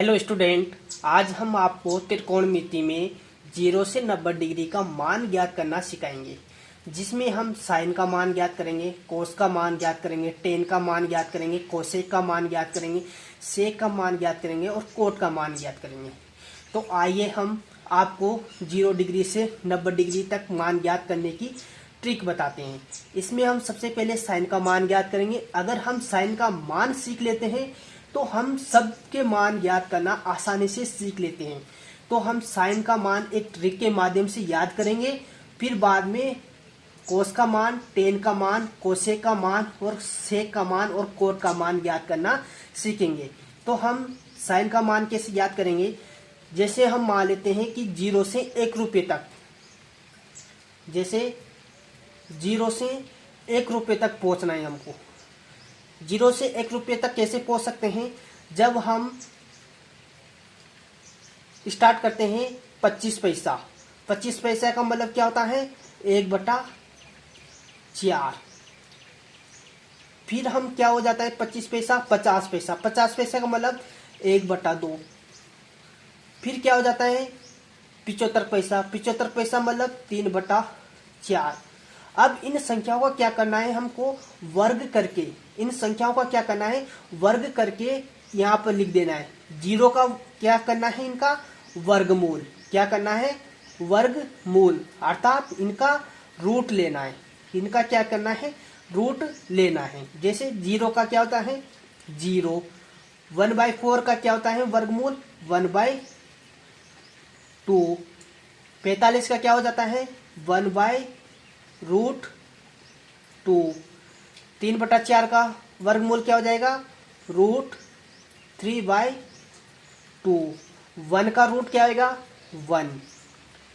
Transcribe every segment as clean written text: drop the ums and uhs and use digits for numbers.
Hello student, आज हम आपको त्रिकोणमिति में 0 से 90 डिग्री का मान ज्ञात करना सिखाएंगे, जिसमें हम साइन का मान ज्ञात करेंगे, कोस का मान ज्ञात करेंगे, टेन का मान ज्ञात करेंगे, कोसेक का मान ज्ञात करेंगे, सेक का मान ज्ञात करेंगे और कोट का मान ज्ञात करेंगे। तो आइए हम आपको 0 डिग्री से 90 डिग्री तक मान ज्ञात करने की ट्रिक बताते हैं। इसमें हम सबसे पहले साइन का मान ज्ञात करेंगे। अगर हम साइन का मान सीख लेते हैं तो हम सबके मान ज्ञात करना आसानी से सीख लेते हैं। तो हम साइन का मान एक ट्रिक के माध्यम से याद करेंगे, फिर बाद में कोस का मान, टेन का मान, कोसेक का मान और सेक का मान और कोट का मान ज्ञात करना सीखेंगे। तो हम साइन का मान कैसे ज्ञात करेंगे? जैसे हम मान लेते हैं कि 0 से 1 रुपये तक, जैसे 0 से 1 रुपये तक पहुंचना है हमको। 0 से 1 रुपये तक कैसे पहुंच सकते हैं? जब हम स्टार्ट करते हैं 25 पैसा। 25 पैसा का मतलब क्या होता है? 1/4। फिर हम क्या हो जाता है 25 पैसा? 50 पैसा। 50 पैसा का मतलब 1/2। फिर क्या हो जाता है 75 पैसा। 75 पैसा मतलब 3/4। अब इन संख्याओं का क्या करना है हमको? वर्ग करके इन संख्याओं का क्या करना है? वर्ग करके यहाँ पर लिख देना है। 0 का क्या करना है? इनका वर्गमूल। क्या करना है? वर्गमूल, अर्थात इनका रूट लेना है। इनका क्या करना है? रूट लेना है। जैसे 0 का क्या होता है? 0। 1/4 का क्या होता है? वर्गमूल 1/2। 45 का क्या हो जाता है? 1/√2। 3/4 का वर्गमूल क्या हो जाएगा? √3/2। 1 का रूट क्या आएगा? 1।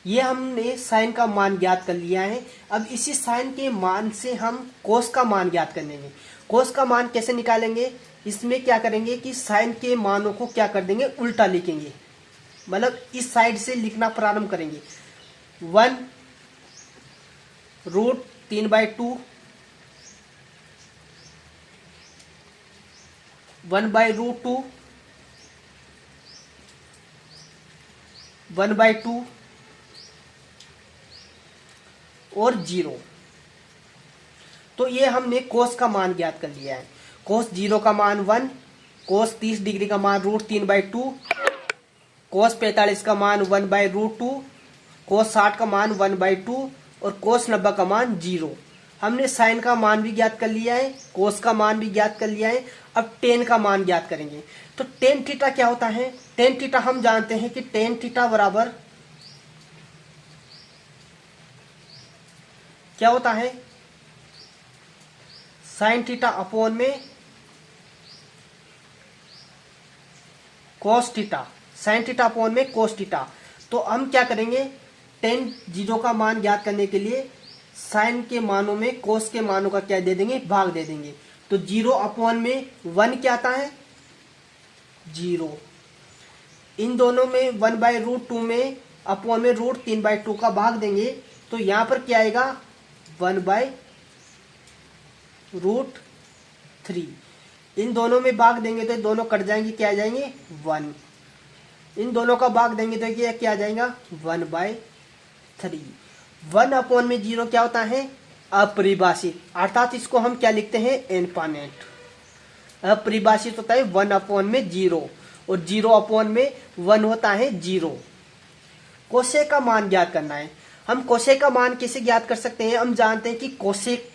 ये हमने साइन का मान ज्ञात कर लिया है। अब इसी साइन के मान से हम कोस का मान ज्ञात करेंगे। कोस का मान कैसे निकालेंगे? इसमें क्या करेंगे कि साइन के मानों को क्या कर देंगे? उल्टा लिखेंगे, मतलब इस साइड से लिखना प्रारंभ करेंगे। 1√3/2, 1/√2, 1/2 और 0। तो ये हमने कोस का मान ज्ञात कर लिया है। कोस 0 का मान 1, कोस 30 डिग्री का मान √3/2, कोस 45 का मान 1/√2, कोस 60 का मान 1/2 और कोस 90 का मान 0। हमने साइन का मान भी ज्ञात कर लिया है, कोस का मान भी ज्ञात कर लिया है। अब टेन का मान ज्ञात करेंगे। तो टेन थीटा क्या होता है? टेन थीटा हम जानते हैं कि टेन थीटा बराबर क्या होता है? साइन थीटा अपॉन में cos theta. Sine theta upon में कोस थीटा। तो हम क्या करेंगे? टेन 0 का मान ज्ञात करने के लिए साइन के मानों में कोस के मानों का क्या दे देंगे? भाग दे देंगे। तो 0 अपॉन में 1 क्या आता है? 0। इन दोनों में 1/√2 में अपॉन में √3/2 का भाग देंगे तो यहां पर क्या आएगा? 1/√3। इन दोनों में भाग देंगे तो दोनों कट जाएंगे, क्या आ जाएंगे? 1। इन दोनों का भाग देंगे तो ये क्या आ जाएगा? 1/3। 1 अपॉन में 0 क्या होता है? अपरिभाषित, अर्थात इसको हम क्या लिखते हैं? इनफाइनाइट। अपरिभाषित होता है 1 अपॉन में 0 और 0 अपॉन में 1 होता है 0। कोसेक का मान ज्ञात करना है। हम कोसेक का मान कैसे ज्ञात कर सकते हैं? हम जानते हैं कि कोसेक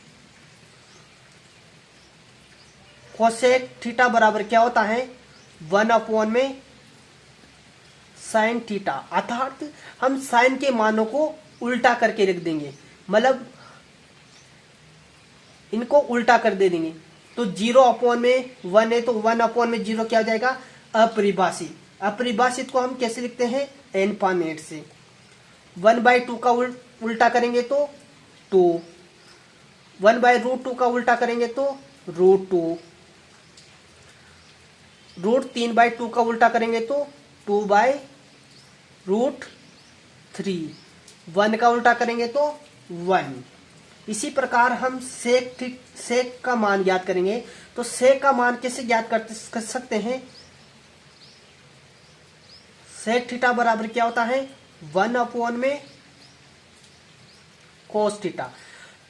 थीटा बराबर क्या होता है? 1 अपॉन में साइन थीटा, अर्थात हम साइन के मानों को उल्टा करके रख देंगे, मतलब इनको उल्टा कर दे देंगे। तो 0 अपॉन में 1 है तो 1 अपॉन में 0 क्या हो जाएगा? अपरिभाषित। अपरिभाषित को हम कैसे लिखते हैं? इनफाइनाइट से। 1/2 का उल्टा करेंगे तो 2, 1/√2 का उल्टा करेंगे तो √2, √3/2 का उल्टा करेंगे तो 2/√3, 1 का उल्टा करेंगे तो 1। इसी प्रकार हम सेक का मान ज्ञात करेंगे। तो सेक का मान कैसे ज्ञात कर सकते हैं? सेक थीटा बराबर क्या होता है 1 में कोस थीटा।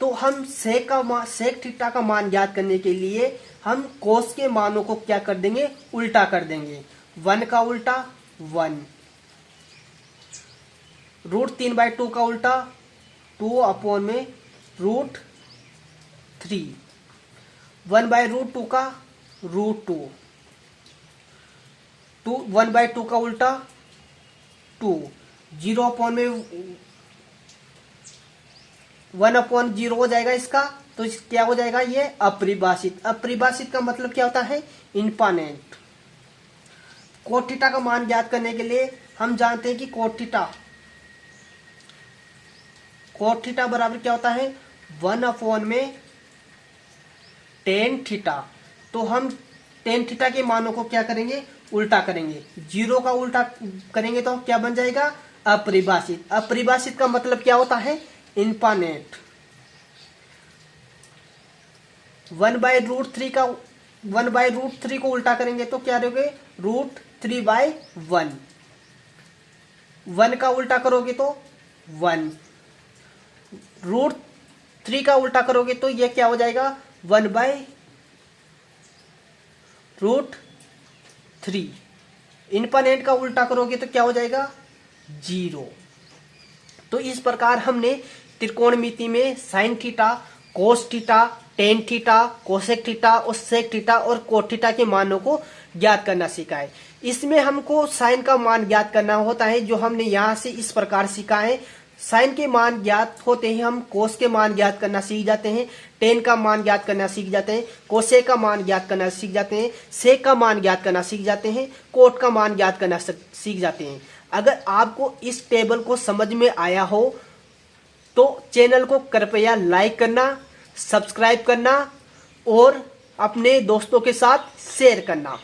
तो हम सेक थीटा का मान ज्ञात करने के लिए हम कोस के मानों को क्या कर देंगे, उल्टा कर देंगे। 1 का उल्टा 1, √3/2 का उल्टा 2 में √3, 1/√2 का √2, 1/2 का उल्टा 2, 0 में 1/0 हो जाएगा इसका, तो क्या हो जाएगा ये अपरिभाषित। अपरिभाषित का मतलब क्या होता है, इनफाइनाइट। कोट थीटा का मान ज्ञात करने के लिए हम जानते हैं कि कोट थीटा बराबर क्या होता है 1 में tan थीटा। तो हम tan थीटा के मानों को क्या करेंगे, उल्टा करेंगे। 0 का उल्टा करेंगे तो क्या बन जाएगा, अपरिभाषित। अपरिभाषित का मतलब क्या होता है, इनफाइनाइट। 1/√3 को उल्टा करेंगे तो क्या रहोगे, √3/1। 1 का उल्टा करोगे तो 1, √3 का उल्टा करोगे तो ये क्या हो जाएगा 1/√3। इनफाइनाइट का उल्टा करोगे तो क्या हो जाएगा 0। तो इस प्रकार हमने त्रिकोणमिति में sine theta, cos theta, tan theta, cosec theta और सेक थीटा और कोट थीटा के मानों को ज्ञात करना सीखा है। इसमें हमको साइन का मान ज्ञात करना होता है, जो हमने यहाँ से इस प्रकार सीखा है। साइन के मान ज्ञात होते ही हम कोस के मान ज्ञात करना सीख जाते हैं, टेन का मान ज्ञात करना सीख जाते हैं, कोसेक का मान ज्ञात करना सीख जाते हैं, सेक का मान ज्ञात करना सीख जाते हैं, कोट का मान ज्ञात करना सीख जाते हैं। अगर आपको इस टेबल को समझ में आया हो तो चैनल को कृपया लाइक करना, सब्सक्राइब करना और अपने दोस्तों के साथ शेयर करना।